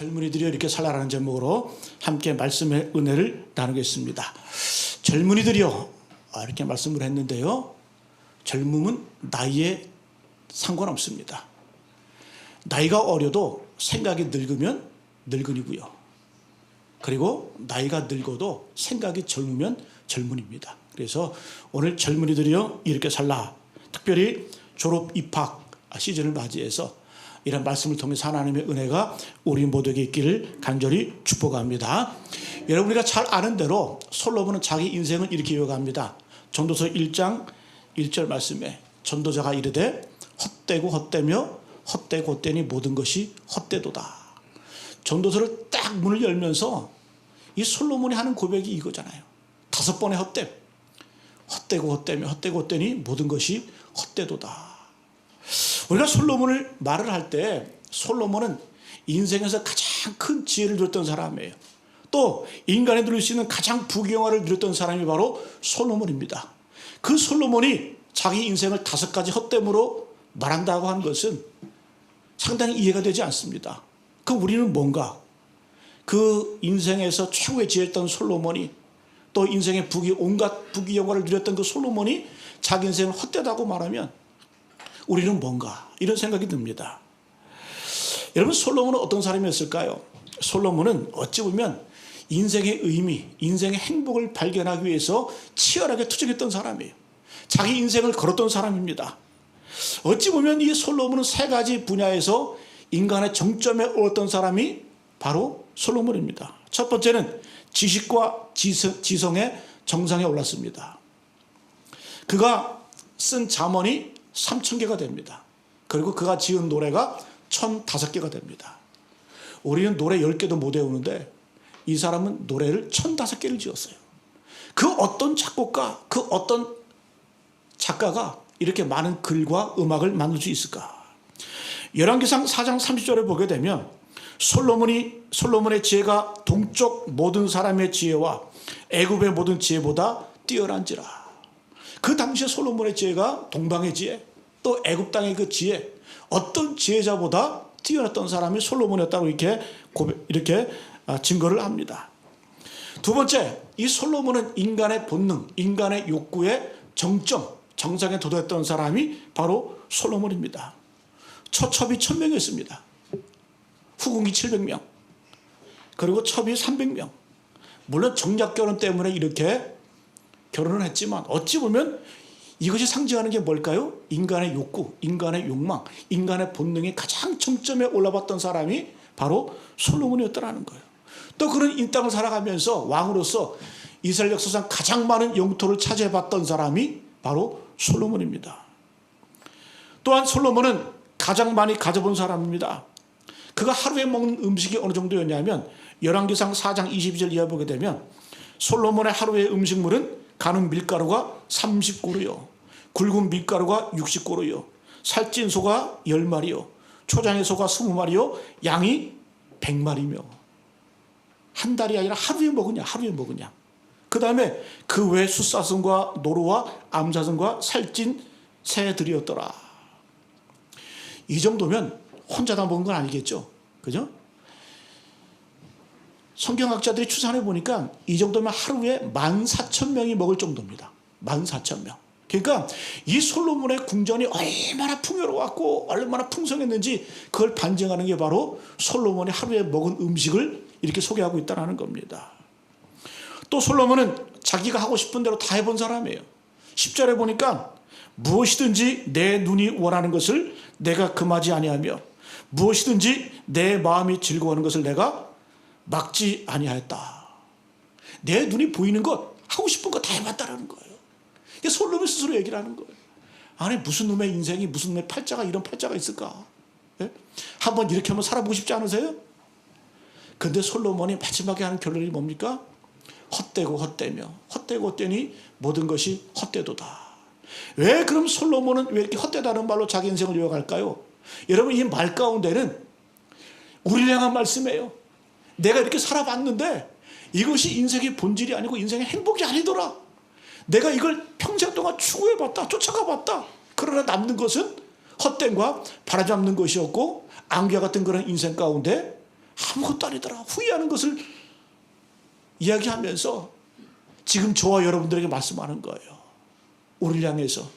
젊은이들이 이렇게 살아라는 제목으로 함께 말씀의 은혜를 나누겠습니다. 젊은이들이요, 이렇게 말씀을 했는데요, 젊음은 나이에 상관없습니다. 나이가 어려도 생각이 늙으면 늙은이고요, 그리고 나이가 늙어도 생각이 젊으면 젊은입니다. 그래서 오늘 젊은이들이요, 이렇게 살라, 특별히 졸업 입학 시즌을 맞이해서 이런 말씀을 통해서 하나님의 은혜가 우리 모두에게 있기를 간절히 축복합니다. 여러분, 우리가 잘 아는 대로 솔로몬은 자기 인생을 이렇게 요약합니다. 전도서 1장 1절 말씀에 전도자가 이르되 헛되고 헛되며 헛되고 헛되니 모든 것이 헛되도다. 전도서를 딱 문을 열면서 이 솔로몬이 하는 고백이 이거잖아요. 5번의 헛됨. 헛되고 헛되며 헛되고 헛되니 모든 것이 헛되도다. 우리가 솔로몬을 말을 할 때 솔로몬은 인생에서 가장 큰 지혜를 누렸던 사람이에요. 또 인간이 누릴 수 있는 가장 부귀영화를 누렸던 사람이 바로 솔로몬입니다. 그 솔로몬이 자기 인생을 5가지 헛됨으로 말한다고 하는 것은 상당히 이해가 되지 않습니다. 그럼 우리는 뭔가 그 인생에서 최고의 지혜였던 솔로몬이, 또 인생의 온갖 부귀영화를 누렸던 그 솔로몬이 자기 인생을 헛되다고 말하면 우리는 뭔가, 이런 생각이 듭니다. 여러분, 솔로몬은 어떤 사람이었을까요? 솔로몬은 어찌 보면 인생의 의미, 인생의 행복을 발견하기 위해서 치열하게 투쟁했던 사람이에요. 자기 인생을 걸었던 사람입니다. 어찌 보면 이 솔로몬은 3가지 분야에서 인간의 정점에 오렀던 사람이 바로 솔로몬입니다. 첫 번째는 지식과 지성의 정상에 올랐습니다. 그가 쓴 잠언이 3000개가 됩니다. 그리고 그가 지은 노래가 1005개가 됩니다. 우리는 노래 10개도 못 외우는데 이 사람은 노래를 1005개를 지었어요. 그 어떤 작곡가, 그 어떤 작가가 이렇게 많은 글과 음악을 만들 수 있을까? 열왕기상 4장 30절에 보게 되면 솔로몬의 지혜가 동쪽 모든 사람의 지혜와 애굽의 모든 지혜보다 뛰어난지라. 그 당시에 솔로몬의 지혜가 동방의 지혜, 또 애굽 땅의 그 지혜, 어떤 지혜자보다 뛰어났던 사람이 솔로몬이었다고 이렇게 증거를 합니다. 두 번째, 이 솔로몬은 인간의 본능, 인간의 욕구의 정상에 도달했던 사람이 바로 솔로몬입니다. 처첩이 1000명이었습니다. 후궁이 700명, 그리고 첩이 300명. 물론 정략 결혼 때문에 이렇게 결혼을 했지만 어찌 보면 이것이 상징하는 게 뭘까요? 인간의 욕구, 인간의 욕망, 인간의 본능이 가장 정점에 올라봤던 사람이 바로 솔로몬이었다는 거예요. 또 그런 이 땅을 살아가면서 왕으로서 이스라엘 역사상 가장 많은 영토를 차지해봤던 사람이 바로 솔로몬입니다. 또한 솔로몬은 가장 많이 가져본 사람입니다. 그가 하루에 먹는 음식이 어느 정도였냐면 열왕기상 4장 22절 이하 보게 되면 솔로몬의 하루의 음식물은 가는 밀가루가 30고루요, 굵은 밀가루가 60고루요, 살찐 소가 10마리요, 초장의 소가 20마리요, 양이 100마리며. 한 달이 아니라 하루에 먹으냐. 그 다음에 그 외 숫사슴과 노루와 암사슴과 살찐 새들이었더라. 이 정도면 혼자 다 먹은 건 아니겠죠, 그죠? 성경학자들이 추산해 보니까 이 정도면 하루에 14,000명이 먹을 정도입니다. 14,000명. 그러니까 이 솔로몬의 궁전이 얼마나 풍요로웠고 얼마나 풍성했는지 그걸 반증하는 게 바로 솔로몬이 하루에 먹은 음식을 이렇게 소개하고 있다는 겁니다. 또 솔로몬은 자기가 하고 싶은 대로 다 해본 사람이에요. 10절에 보니까 무엇이든지 내 눈이 원하는 것을 내가 금하지 아니하며 무엇이든지 내 마음이 즐거워하는 것을 내가 막지 아니하였다. 내 눈이 보이는 것, 하고 싶은 거 다 해봤다라는 거예요. 이게 솔로몬 스스로 얘기를 하는 거예요. 아니, 무슨 놈의 인생이, 무슨 놈의 팔자가, 이런 팔자가 있을까? 예? 한번 이렇게 한번 살아보고 싶지 않으세요? 근데 솔로몬이 마지막에 하는 결론이 뭡니까? 헛되고 헛되며 헛되고 헛되니 모든 것이 헛되도다. 왜 그럼 솔로몬은 왜 이렇게 헛되다는 말로 자기 인생을 요약할까요? 여러분, 이 말 가운데는 우리를 향한 말씀이에요. 내가 이렇게 살아봤는데 이것이 인생의 본질이 아니고 인생의 행복이 아니더라. 내가 이걸 평생 동안 추구해봤다, 쫓아가봤다. 그러나 남는 것은 헛됨과 바라잡는 것이었고 안개와 같은 그런 인생 가운데 아무것도 아니더라. 후회하는 것을 이야기하면서 지금 저와 여러분들에게 말씀하는 거예요. 우리를 향해서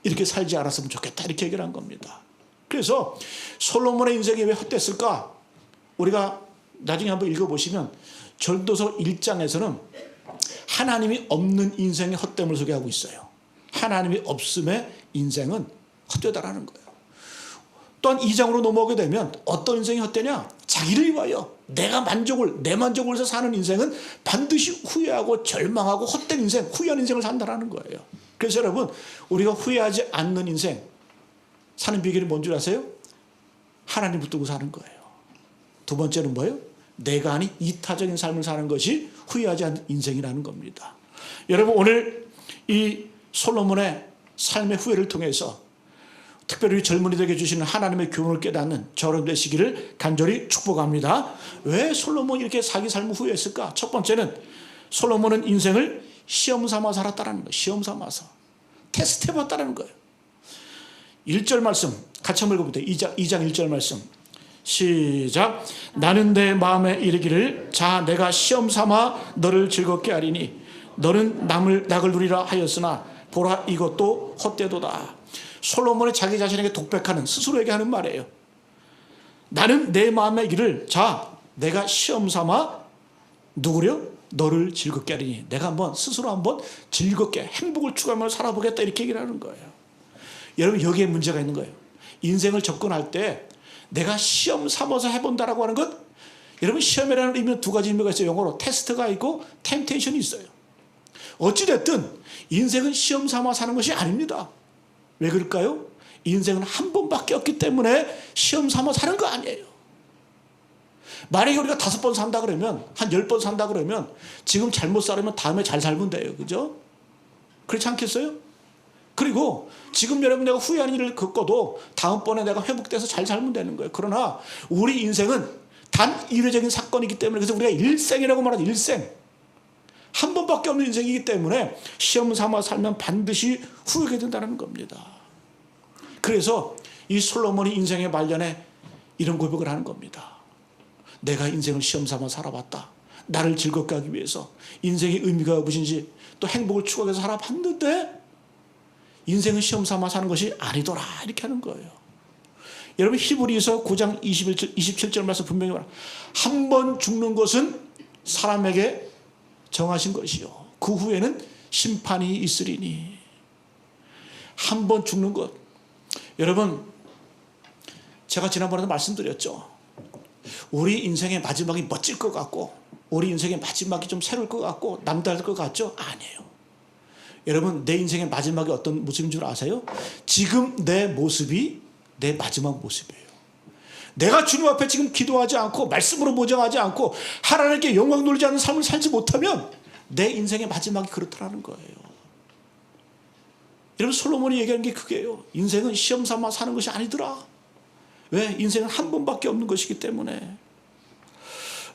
이렇게 살지 않았으면 좋겠다, 이렇게 얘기를 한 겁니다. 그래서 솔로몬의 인생이 왜 헛됐을까? 우리가 나중에 한번 읽어보시면 전도서 1장에서는 하나님이 없는 인생의 헛됨을 소개하고 있어요. 하나님이 없음의 인생은 헛되다라는 거예요. 또한 2장으로 넘어오게 되면 어떤 인생이 헛되냐? 자기를 위하여 내 만족을 위해서 사는 인생은 반드시 후회하고 절망하고 헛된 인생, 후회한 인생을 산다라는 거예요. 그래서 여러분, 우리가 후회하지 않는 인생 사는 비결이 뭔 줄 아세요? 하나님 붙들고 사는 거예요. 두 번째는 뭐예요? 내가 아닌 이타적인 삶을 사는 것이 후회하지 않는 인생이라는 겁니다. 여러분, 오늘 이 솔로몬의 삶의 후회를 통해서 특별히 젊은이들에게 주시는 하나님의 교훈을 깨닫는 저런 되시기를 간절히 축복합니다. 왜 솔로몬이 이렇게 자기 삶을 후회했을까? 첫 번째는 솔로몬은 인생을 시험 삼아 살았다는 거예요. 시험 삼아서 테스트 해봤다는 거예요. 1절 말씀 같이 한번 읽어볼게요. 2장 1절 말씀 시작. 나는 내 마음에 이르기를 자 내가 시험 삼아 너를 즐겁게 하리니 너는 낙을 누리라 하였으나 보라 이것도 헛되도다. 솔로몬이 자기 자신에게 독백하는, 스스로에게 하는 말이에요. 나는 내 마음의 길을 자 내가 시험 삼아 누구려? 너를 즐겁게 하리니 내가 스스로 한번 즐겁게 행복을 추구하며 살아보겠다, 이렇게 얘기를 하는 거예요. 여러분, 여기에 문제가 있는 거예요. 인생을 접근할 때 내가 시험 삼아서 해본다라고 하는 것, 여러분, 시험이라는 의미는 두 가지 의미가 있어요. 영어로 테스트가 있고 템테이션이 있어요. 어찌됐든 인생은 시험 삼아 사는 것이 아닙니다. 왜 그럴까요? 인생은 한 번밖에 없기 때문에 시험 삼아 사는 거 아니에요. 만약에 우리가 5번 산다 그러면, 한 10번 산다 그러면 지금 잘못 살면 다음에 잘 살면 돼요. 그죠? 그렇지 않겠어요? 그리고 지금 여러분 내가 후회하는 일을 겪어도 다음번에 내가 회복돼서 잘 살면 되는 거예요. 그러나 우리 인생은 단 일회적인 사건이기 때문에, 그래서 우리가 일생이라고 말하는 일생, 한 번밖에 없는 인생이기 때문에 시험 삼아 살면 반드시 후회하게 된다는 겁니다. 그래서 이 솔로몬이 인생의 말년에 이런 고백을 하는 겁니다. 내가 인생을 시험 삼아 살아봤다. 나를 즐겁게 하기 위해서 인생의 의미가 무엇인지 또 행복을 추구해서 살아봤는데 인생은 시험 삼아 사는 것이 아니더라, 이렇게 하는 거예요. 여러분, 히브리서 9장 27절 말씀 분명히 말합니다. 한 번 죽는 것은 사람에게 정하신 것이요 그 후에는 심판이 있으리니. 한 번 죽는 것. 여러분, 제가 지난번에도 말씀드렸죠. 우리 인생의 마지막이 멋질 것 같고 우리 인생의 마지막이 좀 새로울 것 같고 남다를 것 같죠? 아니에요. 여러분, 내 인생의 마지막이 어떤 모습인 줄 아세요? 지금 내 모습이 내 마지막 모습이에요. 내가 주님 앞에 지금 기도하지 않고 말씀으로 보장하지 않고 하나님께 영광 돌리지 않는 삶을 살지 못하면 내 인생의 마지막이 그렇다는 거예요. 여러분, 솔로몬이 얘기하는 게 그게요. 인생은 시험 삼아 사는 것이 아니더라. 왜? 인생은 한 번밖에 없는 것이기 때문에.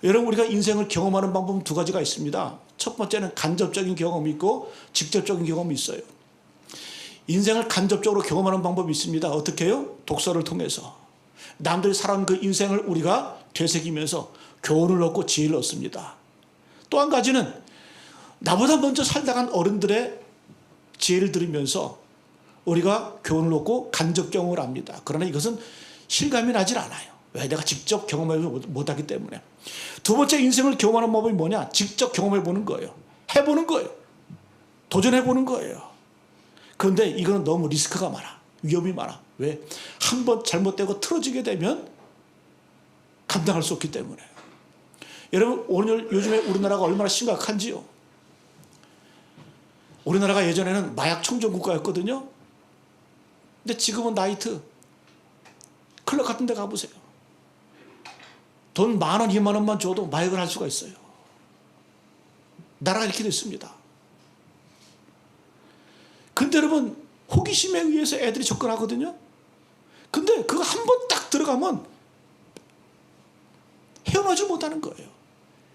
여러분, 우리가 인생을 경험하는 방법은 두 가지가 있습니다. 첫 번째는 간접적인 경험이 있고 직접적인 경험이 있어요. 인생을 간접적으로 경험하는 방법이 있습니다. 어떻게 해요? 독서를 통해서. 남들이 살아온 그 인생을 우리가 되새기면서 교훈을 얻고 지혜를 얻습니다. 또 한 가지는 나보다 먼저 살다 간 어른들의 지혜를 들으면서 우리가 교훈을 얻고 간접 경험을 합니다. 그러나 이것은 실감이 나질 않아요. 왜? 내가 직접 경험하지 못하기 때문에. 두 번째 인생을 경험하는 방법이 뭐냐? 직접 경험해보는 거예요. 해보는 거예요. 도전해보는 거예요. 그런데 이거는 너무 리스크가 많아. 위험이 많아. 왜? 한 번 잘못되고 틀어지게 되면 감당할 수 없기 때문에. 여러분, 오늘 요즘에 우리나라가 얼마나 심각한지요. 우리나라가 예전에는 마약 청정 국가였거든요. 근데 지금은 나이트 클럽 같은 데 가보세요. 돈 10,000원, 20,000원만 줘도 마약을 할 수가 있어요. 나라가 이렇게 됐습니다. 근데 여러분, 호기심에 의해서 애들이 접근하거든요. 근데 그거 한 번 딱 들어가면 헤어나지 못하는 거예요.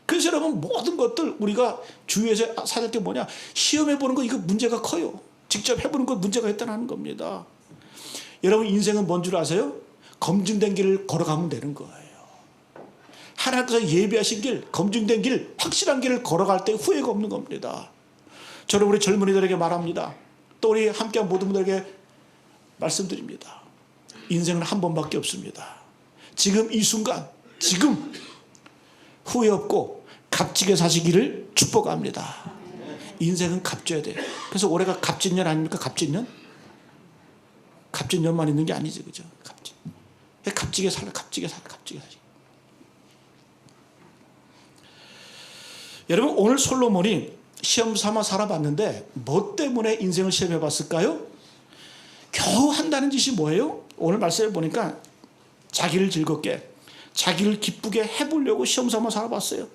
그래서 여러분, 모든 것들 우리가 주위에서 사야 될 게 뭐냐? 시험해보는 거, 이거 문제가 커요. 직접 해보는 거 문제가 있다는 겁니다. 여러분, 인생은 뭔 줄 아세요? 검증된 길을 걸어가면 되는 거예요. 하나님께서 예비하신 길, 검증된 길, 확실한 길을 걸어갈 때 후회가 없는 겁니다. 저는 우리 젊은이들에게 말합니다. 또 우리 함께한 모든 분들에게 말씀드립니다. 인생은 한 번밖에 없습니다. 지금 이 순간, 지금 후회 없고 값지게 사시기를 축복합니다. 인생은 값져야 돼요. 그래서 올해가 갑진년 아닙니까? 갑진년? 갑진년만 있는 게 아니지, 그죠? 값지게 살아, 값지게 살아, 값지게 살아. 여러분, 오늘 솔로몬이 시험 삼아 살아봤는데 뭐 때문에 인생을 시험해 봤을까요? 겨우 한다는 짓이 뭐예요? 오늘 말씀해 보니까 자기를 즐겁게, 자기를 기쁘게 해보려고 시험 삼아 살아봤어요.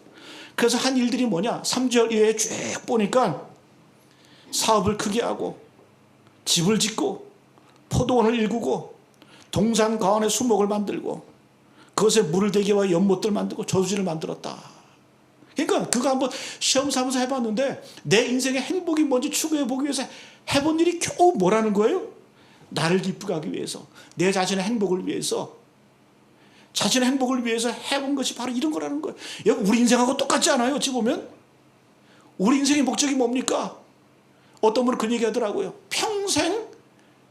그래서 한 일들이 뭐냐? 3절 이후에 쭉 보니까 사업을 크게 하고 집을 짓고 포도원을 일구고 동산 가운데 수목을 만들고 그것에 물을 대게 와 연못들 만들고 저수지를 만들었다. 그러니까 그거 한번 시험 삼아서 해봤는데 내 인생의 행복이 뭔지 추구해보기 위해서 해본 일이 겨우 뭐라는 거예요? 나를 기쁘게 하기 위해서, 내 자신의 행복을 위해서, 자신의 행복을 위해서 해본 것이 바로 이런 거라는 거예요. 여러분, 우리 인생하고 똑같지 않아요? 어찌 보면 우리 인생의 목적이 뭡니까? 어떤 분은 그런 얘기 하더라고요. 평생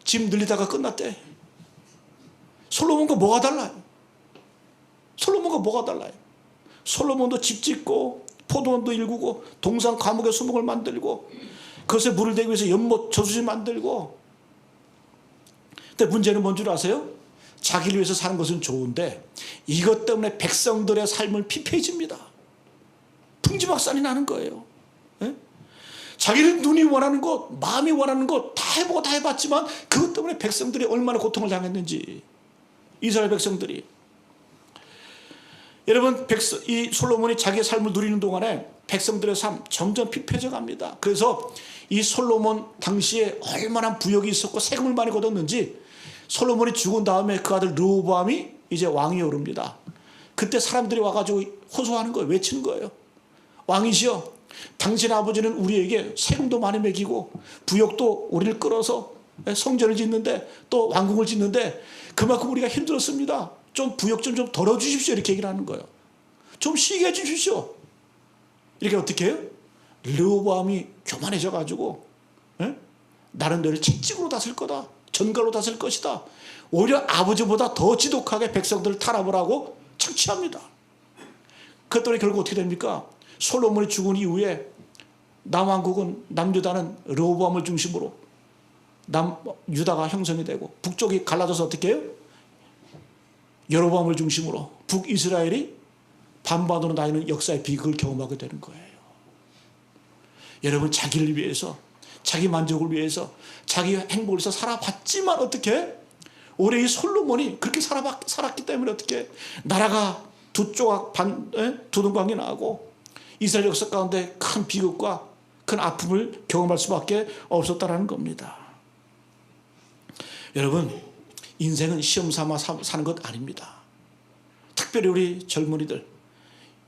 집 늘리다가 끝났대. 솔로몬과 뭐가 달라요? 솔로몬과 뭐가 달라요? 솔로몬도 집 짓고 포도원도 일구고 동산 과목에 수목을 만들고 그것에 물을 대기 위해서 연못 저수지 만들고. 근데 문제는 뭔 줄 아세요? 자기를 위해서 사는 것은 좋은데 이것 때문에 백성들의 삶을 피폐해집니다. 풍지박산이 나는 거예요. 예? 자기는 눈이 원하는 것, 마음이 원하는 것 다 해보고 다 해봤지만 그것 때문에 백성들이 얼마나 고통을 당했는지. 이스라엘 백성들이. 여러분, 이 솔로몬이 자기의 삶을 누리는 동안에 백성들의 삶 점점 피폐해져 갑니다. 그래서 이 솔로몬 당시에 얼마나 부역이 있었고 세금을 많이 걷었는지 솔로몬이 죽은 다음에 그 아들 르호보암이 이제 왕이 오릅니다. 그때 사람들이 와가지고 호소하는 거예요. 외치는 거예요. 왕이시여, 당신의 아버지는 우리에게 세금도 많이 매기고 부역도 우리를 끌어서 성전을 짓는데 또 왕궁을 짓는데 그만큼 우리가 힘들었습니다. 좀 부역 좀 덜어주십시오. 이렇게 얘기를 하는 거예요. 좀 쉬게 해주십시오. 이렇게 어떻게 해요? 르호보암이 교만해져 가지고 나는 너를 채찍으로 다스릴 거다. 전갈로 다스릴 것이다. 오히려 아버지보다 더 지독하게 백성들을 탄압을 하고 착취합니다. 그랬더니 결국 어떻게 됩니까? 솔로몬이 죽은 이후에 남왕국은 남유다는 르호보암을 중심으로 남유다가 형성이 되고 북쪽이 갈라져서 어떻게 해요? 여로보암을 중심으로 북이스라엘이 반반으로 나뉘는 역사의 비극을 경험하게 되는 거예요. 여러분, 자기를 위해서, 자기 만족을 위해서, 자기 행복을 위해서 살아봤지만 어떻게? 올해 이 솔로몬이 그렇게 살았기 때문에 어떻게? 나라가 두 조각 두둥강이 나고 이스라엘 역사 가운데 큰 비극과 큰 아픔을 경험할 수밖에 없었다는 겁니다. 여러분, 인생은 시험 삼아 사는 것 아닙니다. 특별히 우리 젊은이들,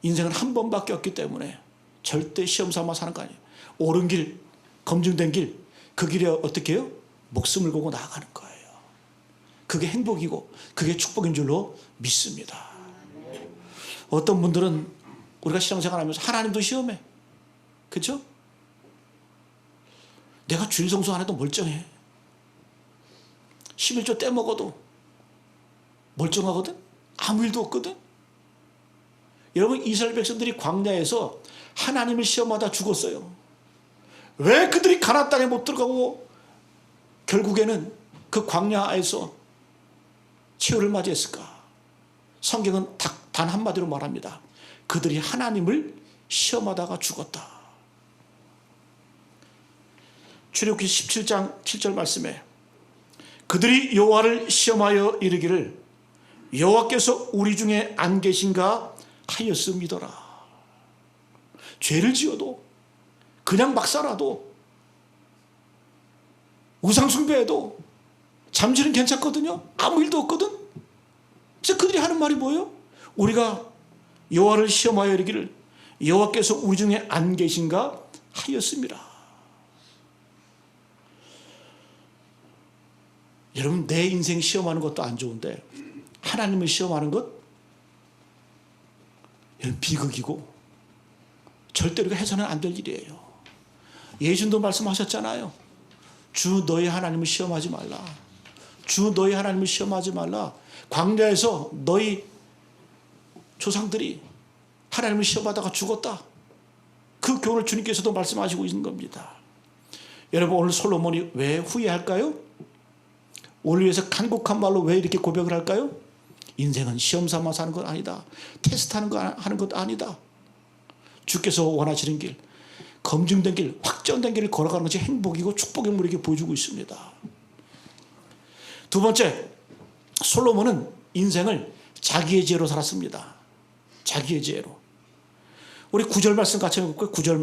인생은 한 번밖에 없기 때문에 절대 시험 삼아 사는 거 아니에요. 옳은 길, 검증된 길, 그 길에 어떻게 해요? 목숨을 걸고 나아가는 거예요. 그게 행복이고 그게 축복인 줄로 믿습니다. 어떤 분들은 우리가 신앙생활하면서 하나님도 시험해. 그렇죠? 내가 주일 성수 안 해도 멀쩡해. 11조 떼먹어도 멀쩡하거든? 아무 일도 없거든? 여러분, 이스라엘 백성들이 광야에서 하나님을 시험하다 죽었어요. 왜 그들이 가나안 땅에 못 들어가고 결국에는 그 광야에서 최후를 맞이했을까? 성경은 단 한마디로 말합니다. 그들이 하나님을 시험하다가 죽었다. 출애굽기 17장 7절 말씀에 그들이 여호와를 시험하여 이르기를 여호와께서 우리 중에 안 계신가 하였음이더라. 죄를 지어도 그냥 막 살아도 우상 숭배해도 잠시는 괜찮거든요. 아무 일도 없거든. 그래서 그들이 하는 말이 뭐예요? 우리가 여호와를 시험하여 이르기를 여호와께서 우리 중에 안 계신가 하였음이라. 여러분, 내 인생 시험하는 것도 안 좋은데 하나님을 시험하는 것 이런 비극이고 절대로 해서는 안 될 일이에요. 예수님도 말씀하셨잖아요. 주 너희 하나님을 시험하지 말라. 주 너희 하나님을 시험하지 말라. 광야에서 너희 조상들이 하나님을 시험하다가 죽었다. 그 교훈을 주님께서도 말씀하시고 있는 겁니다. 여러분, 오늘 솔로몬이 왜 후회할까요? 오늘 위해서 간곡한 말로 왜 이렇게 고백을 할까요? 인생은 시험 삼아 사는 것 아니다. 테스트하는 거 하는 것 아니다. 주께서 원하시는 길, 검증된 길, 확정된 길을 걸어가는 것이 행복이고 축복의 우리에게 보여주고 있습니다. 두 번째, 솔로몬은 인생을 자기의 지혜로 살았습니다. 자기의 지혜로. 우리 9절 말씀 같이 해볼까요? 9절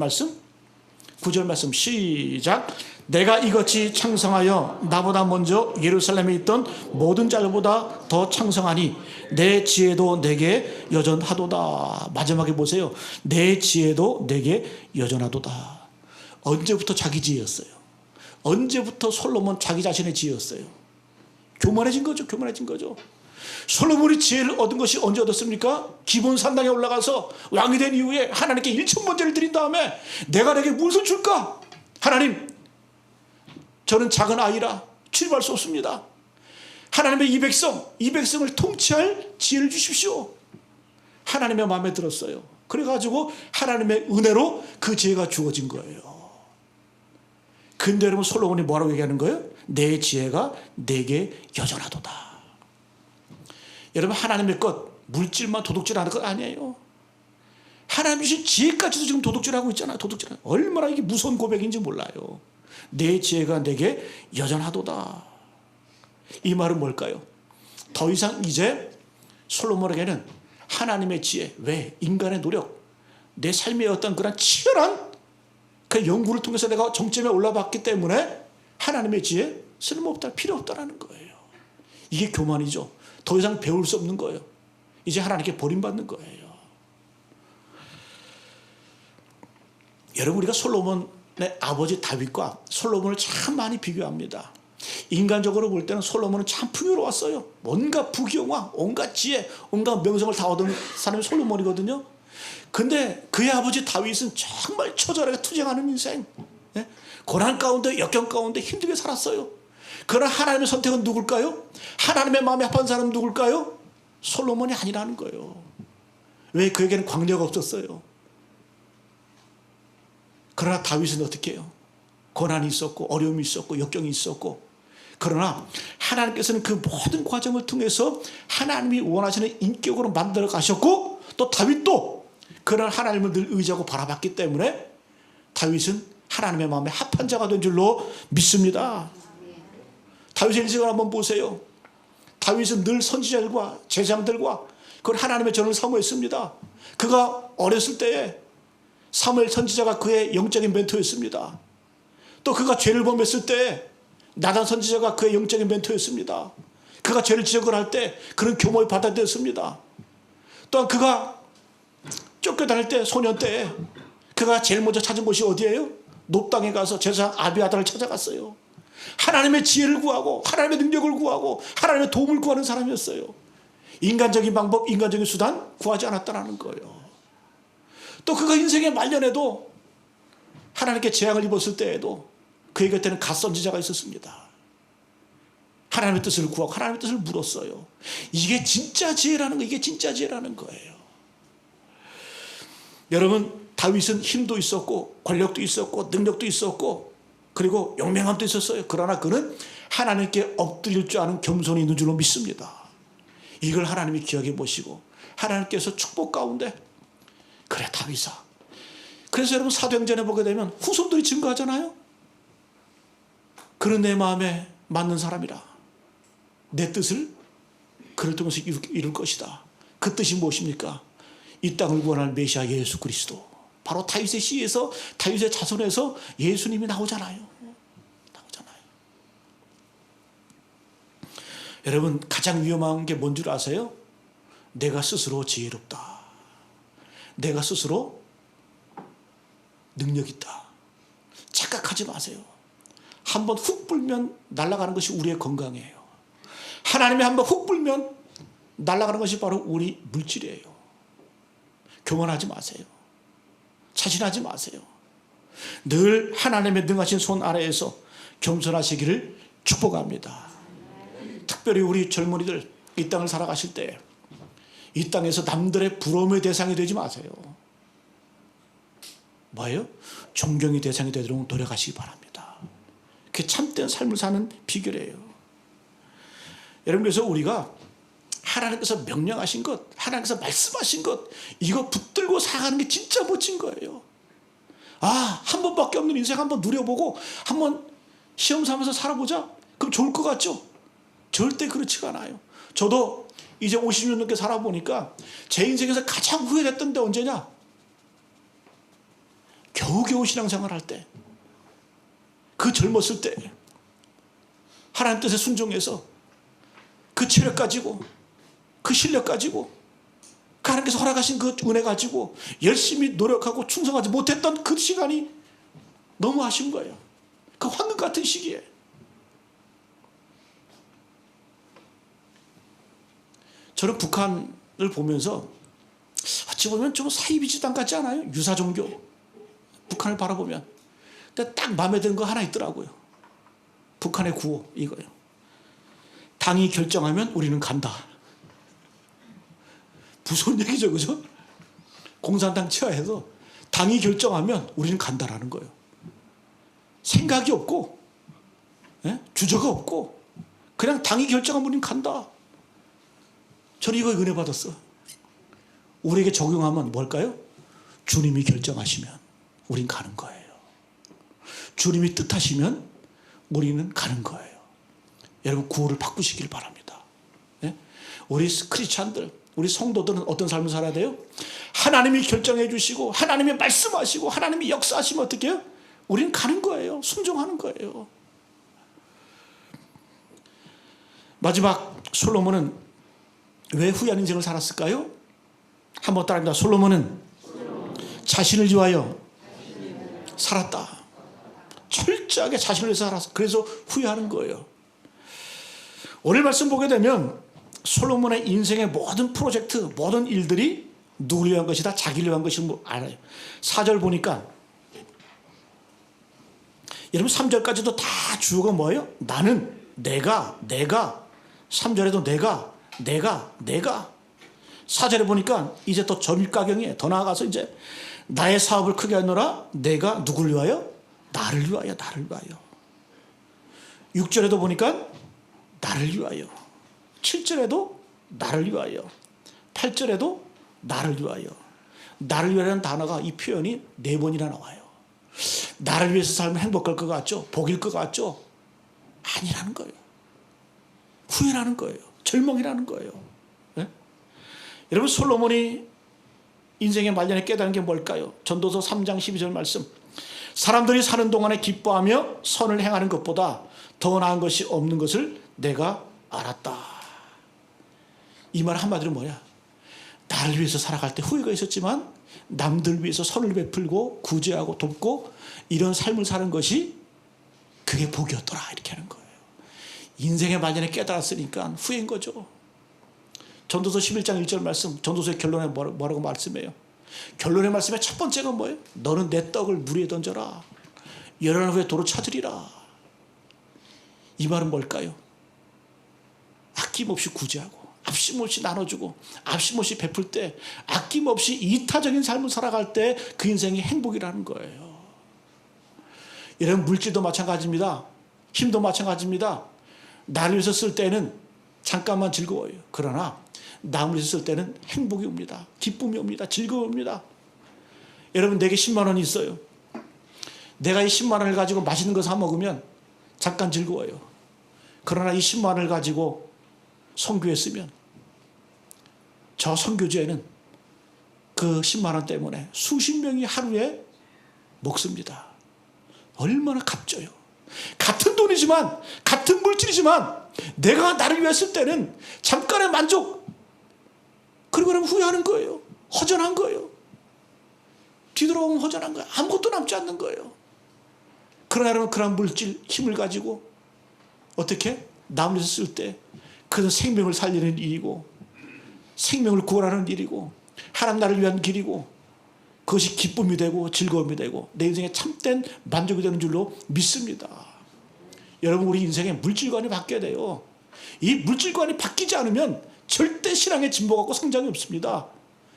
말씀 시작. 내가 이같이 창성하여 나보다 먼저 예루살렘에 있던 모든 자들보다 더 창성하니 내 지혜도 내게 여전하도다. 마지막에 보세요. 내 지혜도 내게 여전하도다. 언제부터 자기 지혜였어요? 언제부터 솔로몬 자기 자신의 지혜였어요? 교만해진 거죠. 솔로몬이 지혜를 얻은 것이 언제 얻었습니까? 기본 산당에 올라가서 왕이 된 이후에 하나님께 1,000번제를 드린 다음에 내가 내게 무엇을 줄까? 하나님, 저는 작은 아이라 출입할 수 없습니다. 하나님의 이 백성을 통치할 지혜를 주십시오. 하나님의 마음에 들었어요. 그래가지고 하나님의 은혜로 그 지혜가 주어진 거예요. 근데 여러분, 솔로몬이 뭐라고 얘기하는 거예요? 내 지혜가 내게 여전하도다. 여러분, 하나님의 것, 물질만 도둑질하는 것 아니에요. 하나님 주신 지혜까지도 지금 도둑질하고 있잖아요. 얼마나 이게 무서운 고백인지 몰라요. 내 지혜가 내게 여전하도다. 이 말은 뭘까요? 더 이상 이제 솔로몬에게는 하나님의 지혜, 왜? 인간의 노력, 내 삶의 어떤 그런 치열한 그 연구를 통해서 내가 정점에 올라봤기 때문에 하나님의 지혜 쓸모없다, 필요 없다라는 거예요. 이게 교만이죠. 더 이상 배울 수 없는 거예요. 이제 하나님께 버림받는 거예요. 여러분, 우리가 솔로몬의 아버지 다윗과 솔로몬을 참 많이 비교합니다. 인간적으로 볼 때는 솔로몬은 참 풍요로웠어요. 온갖 부귀영화, 온갖 지혜, 온갖 명성을 다 얻은 사람이 솔로몬이거든요. 근데 그의 아버지 다윗은 정말 처절하게 투쟁하는 인생, 고난 가운데, 역경 가운데 힘들게 살았어요. 그러나 하나님의 선택은 누굴까요? 하나님의 마음에 합한 사람은 누굴까요? 솔로몬이 아니라는 거예요. 왜? 그에게는 광야가 없었어요. 그러나 다윗은 어떻게 해요? 고난이 있었고 어려움이 있었고 역경이 있었고, 그러나 하나님께서는 그 모든 과정을 통해서 하나님이 원하시는 인격으로 만들어 가셨고, 또 다윗도 그런 하나님을 늘 의지하고 바라봤기 때문에 다윗은 하나님의 마음에 합한 자가 된 줄로 믿습니다. 다윗의 인생을 한번 보세요. 다윗은 늘 선지자들과 제장들과 그걸 하나님의 전을 사모했습니다. 그가 어렸을 때에 사무엘 선지자가 그의 영적인 멘토였습니다. 또 그가 죄를 범했을 때 나단 선지자가 그의 영적인 멘토였습니다. 그가 죄를 지적을 할 때 그런 교모의 받아들였습니다. 또한 그가 쫓겨다닐 때, 소년 때에 그가 제일 먼저 찾은 곳이 어디예요? 높당에 가서 제사장 아비아달을 찾아갔어요. 하나님의 지혜를 구하고 하나님의 능력을 구하고 하나님의 도움을 구하는 사람이었어요. 인간적인 방법, 인간적인 수단 구하지 않았다는 거예요. 또 그가 인생의 말년에도 하나님께 재앙을 입었을 때에도 그의 곁에는 갓선지자가 있었습니다. 하나님의 뜻을 구하고 하나님의 뜻을 물었어요. 이게 진짜 지혜라는 거예요. 이게 진짜 지혜라는 거예요. 여러분, 다윗은 힘도 있었고 권력도 있었고 능력도 있었고 그리고 용맹함도 있었어요. 그러나 그는 하나님께 엎드릴 줄 아는 겸손이 있는 줄로 믿습니다. 이걸 하나님이 기억해 보시고 하나님께서 축복 가운데, 그래 다윗아. 그래서 여러분, 사도행전에 보게 되면 후손들이 증거하잖아요. 그는 내 마음에 맞는 사람이라. 내 뜻을 그를 통해서 이룰 것이다. 그 뜻이 무엇입니까? 이 땅을 구원할 메시아 예수 그리스도. 바로 다윗의 씨에서, 다윗의 자손에서 예수님이 나오잖아요. 여러분, 가장 위험한 게 뭔 줄 아세요? 내가 스스로 지혜롭다. 내가 스스로 능력 있다. 착각하지 마세요. 한번 훅 불면 날아가는 것이 우리의 건강이에요. 하나님이 한번 훅 불면 날아가는 것이 바로 우리 물질이에요. 교만하지 마세요. 자신하지 마세요. 늘 하나님의 능하신 손 아래에서 겸손하시기를 축복합니다. 특별히 우리 젊은이들 이 땅을 살아가실 때 이 땅에서 남들의 부러움의 대상이 되지 마세요. 뭐예요? 존경의 대상이 되도록 노력하시기 바랍니다. 그게 참된 삶을 사는 비결이에요. 여러분, 그래서 우리가 하나님께서 명령하신 것, 하나님께서 말씀하신 것, 이거 붙들고 살아가는 게 진짜 멋진 거예요. 한 번밖에 없는 인생 한번 누려보고 한번 시험 삼아서 살아보자? 그럼 좋을 것 같죠? 절대 그렇지가 않아요. 저도 이제 50년 넘게 살아보니까 제 인생에서 가장 후회됐던 데 언제냐? 겨우겨우 신앙생활 할 때, 그 젊었을 때 하나님 뜻에 순종해서 그 체력 가지고, 그 실력 가지고, 하나님께서 허락하신 그 은혜 가지고 열심히 노력하고 충성하지 못했던 그 시간이 너무 아쉬운 거예요. 그 황금 같은 시기에. 저는 북한을 보면서 어찌 보면 좀 사이비 집단 같지 않아요? 유사 종교. 북한을 바라보면. 근데 딱 마음에 드는 거 하나 있더라고요. 북한의 구호 이거예요. 당이 결정하면 우리는 간다. 무서운 얘기죠, 그죠? 공산당 치하에서 당이 결정하면 우리는 간다라는 거예요. 생각이 없고, 주저가 없고, 그냥 당이 결정하면 우리는 간다. 저는 이거 은혜 받았어. 우리에게 적용하면 뭘까요? 주님이 결정하시면 우린 가는 거예요. 주님이 뜻하시면 우리는 가는 거예요. 여러분, 구호를 바꾸시길 바랍니다. 우리 크리스찬들, 우리 성도들은 어떤 삶을 살아야 돼요? 하나님이 결정해 주시고 하나님이 말씀하시고 하나님이 역사하시면 어떻게 해요? 우리는 가는 거예요. 순종하는 거예요. 마지막, 솔로몬은 왜 후회한 인생을 살았을까요? 한번 따라합니다. 솔로몬은 자신을 위하여 살았다. 철저하게 자신을 위해서 살았어. 그래서 후회하는 거예요. 오늘 말씀 보게 되면 솔로몬의 인생의 모든 프로젝트, 모든 일들이 누구를 위한 것이다? 자기를 위한 것인 걸 알아요. 4절 보니까, 여러분 3절까지도 다 주어가 뭐예요? 나는, 내가 3절에도 내가 4절에 보니까 이제 또 점입가경이에요. 더 나아가서 이제 나의 사업을 크게 하노라. 내가 누구를 위하여? 나를 위하여. 6절에도 보니까 나를 위하여, 7절에도 나를 위하여, 8절에도 나를 위하여. 나를 위하여라는 단어가, 이 표현이 4번이나 나와요. 나를 위해서 살면 행복할 것 같죠? 복일 것 같죠? 아니라는 거예요. 후회라는 거예요. 절망이라는 거예요. 네? 여러분, 솔로몬이 인생의 말년에 깨달은 게 뭘까요? 전도서 3장 12절 말씀. 사람들이 사는 동안에 기뻐하며 선을 행하는 것보다 더 나은 것이 없는 것을 내가 알았다. 이 말 한마디로 뭐야? 나를 위해서 살아갈 때 후회가 있었지만 남들 위해서 선을 베풀고 구제하고 돕고 이런 삶을 사는 것이 그게 복이었더라, 이렇게 하는 거예요. 인생의 말년에 깨달았으니까 후회인 거죠. 전도서 11장 1절 말씀, 전도서의 결론에 뭐라고 말씀해요? 결론의 말씀의 첫 번째가 뭐예요? 너는 내 떡을 물 위에 던져라. 열한 후에 도로 찾으리라. 이 말은 뭘까요? 아낌없이 구제하고 아낌없이 나눠주고 아낌없이 베풀 때, 아낌없이 이타적인 삶을 살아갈 때 그 인생이 행복이라는 거예요. 여러분, 물질도 마찬가지입니다. 힘도 마찬가지입니다. 나를 위해서 쓸 때는 잠깐만 즐거워요. 그러나 남을 위해서 쓸 때는 행복이 옵니다. 기쁨이 옵니다. 즐거움이 옵니다. 여러분, 내게 10만 원이 있어요. 내가 이 10만 원을 가지고 맛있는 거 사 먹으면 잠깐 즐거워요. 그러나 이 10만 원을 가지고 선교에 쓰면 저 선교지에는 그 10만 원 때문에 수십 명이 하루에 먹습니다. 얼마나 값져요. 같은 돈이지만, 같은 물질이지만 내가 나를 위해 쓸 때는 잠깐의 만족, 그리고 그러면 후회하는 거예요. 허전한 거예요. 뒤돌아보면 허전한 거예요. 아무것도 남지 않는 거예요. 그러나 여러분, 그런 물질, 힘을 가지고 어떻게? 남을 쓸 때 그것은 생명을 살리는 일이고 생명을 구원하는 일이고 하나님 나를 위한 길이고 그것이 기쁨이 되고 즐거움이 되고 내 인생에 참된 만족이 되는 줄로 믿습니다. 여러분, 우리 인생의 물질관이 바뀌어야 돼요. 이 물질관이 바뀌지 않으면 절대 신앙의 진보가 없고 성장이 없습니다.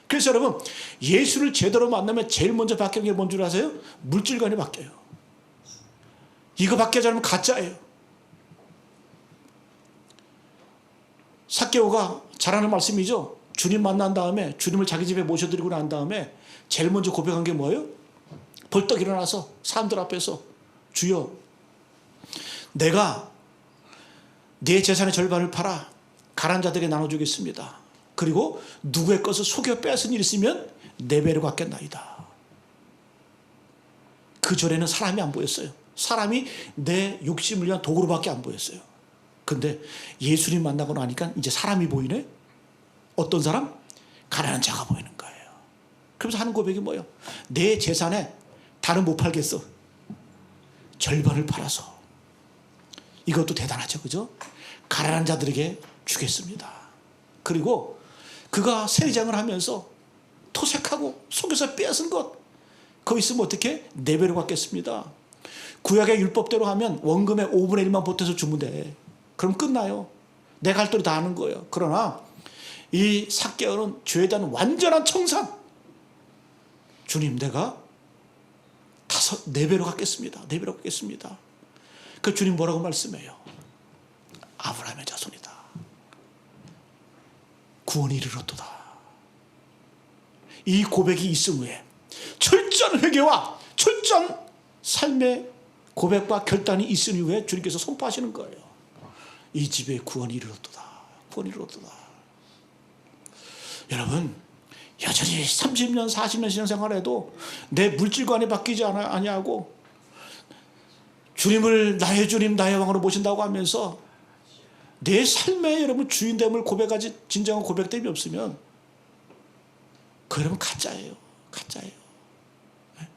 그래서 여러분, 예수를 제대로 만나면 제일 먼저 바뀌는 게 뭔 줄 아세요? 물질관이 바뀌어요. 이거 바뀌지 않으면 가짜예요. 삭개오가 잘하는 말씀이죠. 주님 만난 다음에 주님을 자기 집에 모셔드리고 난 다음에 제일 먼저 고백한 게 뭐예요? 벌떡 일어나서 사람들 앞에서 주여, 내가 내 재산의 절반을 팔아 가난한 자들에게 나눠주겠습니다. 그리고 누구의 것을 속여 빼앗은 일 있으면 내 배로 갚겠나이다. 그 전에는 사람이 안 보였어요. 사람이 내 욕심을 위한 도구로밖에 안 보였어요. 근데 예수님 만나고 나니까 이제 사람이 보이네? 어떤 사람? 가난한 자가 보이는 거예요. 그러면서 하는 고백이 뭐예요? 내 재산에 다른 못 팔겠어. 절반을 팔아서. 이것도 대단하죠, 그죠? 가난한 자들에게 주겠습니다. 그리고 그가 세리장을 하면서 토색하고 속여서 빼앗은 것, 거기 있으면 어떻게? 네 배로 갚겠습니다. 구약의 율법대로 하면 원금의 5분의 1만 보태서 주면 돼. 그럼 끝나요. 내가 할 도리 다 하는 거예요. 그러나 이 삭개오는 죄에 대한 완전한 청산. 주님, 내가 4배로 갚겠습니다. 4배로 갚겠습니다. 그 주님 뭐라고 말씀해요? 아브라함의 자손이다. 구원이 이르렀도다. 이 고백이 있은 후에 철저한 회개와 철저한 삶의 고백과 결단이 있은 이후에 주님께서 선포하시는 거예요. 이 집에 구원이 이르렀도다. 구원이 이르렀도다. 여러분, 여전히 30년, 40년 신앙생활해도 내 물질관이 바뀌지 아니하고 주님을 나의 주님, 나의 왕으로 모신다고 하면서 내 삶에 여러분 주인됨을 고백하지 진정한 고백됨이 없으면 그 여러분 가짜예요. 가짜예요. 네?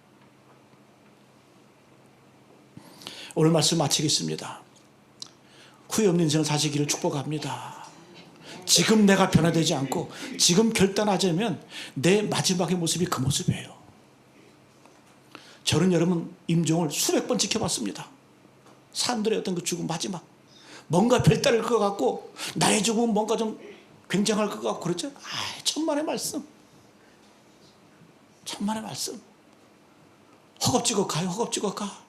오늘 말씀 마치겠습니다. 후회 없는 인생을 사시기를 축복합니다. 지금 내가 변화되지 않고 지금 결단하자면 내 마지막의 모습이 그 모습이에요. 저는 여러분 임종을 수백 번 지켜봤습니다. 사람들의 어떤 그 죽음 마지막 뭔가 별다를 것 같고 나의 죽음은 뭔가 좀 굉장할 것 같고 그렇죠? 천만의 말씀. 천만의 말씀. 허겁지겁 가요. 허겁지겁 가.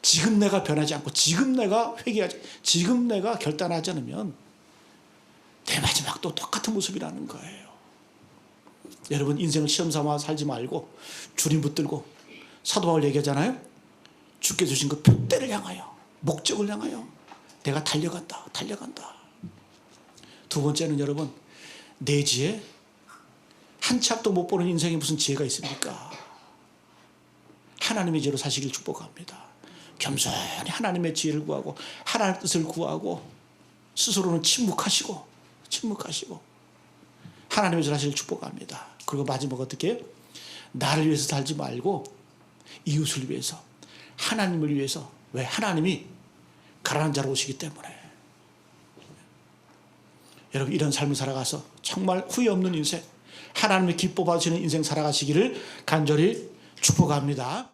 지금 내가 변하지 않고 지금 내가 회개하지, 지금 내가 결단하지 않으면 내 마지막도 똑같은 모습이라는 거예요. 여러분, 인생을 시험 삼아 살지 말고 주님 붙들고 사도 바울 얘기하잖아요. 주께 주신 그 표대를 향하여, 목적을 향하여 내가 달려간다. 달려간다. 두 번째는 여러분, 내지에 한 치 앞도 못 보는 인생에 무슨 지혜가 있습니까? 하나님의 지혜로 사시길 축복합니다. 겸손히 하나님의 지혜를 구하고 하나님의 뜻을 구하고 스스로는 침묵하시고 하나님의 지혜로 사시길 축복합니다. 그리고 마지막 어떻게? 나를 위해서 살지 말고 이웃을 위해서, 하나님을 위해서. 왜? 하나님이 가난한 자로 오시기 때문에. 여러분, 이런 삶을 살아가서 정말 후회 없는 인생, 하나님의 기뻐 받으시는 인생 살아가시기를 간절히 축복합니다.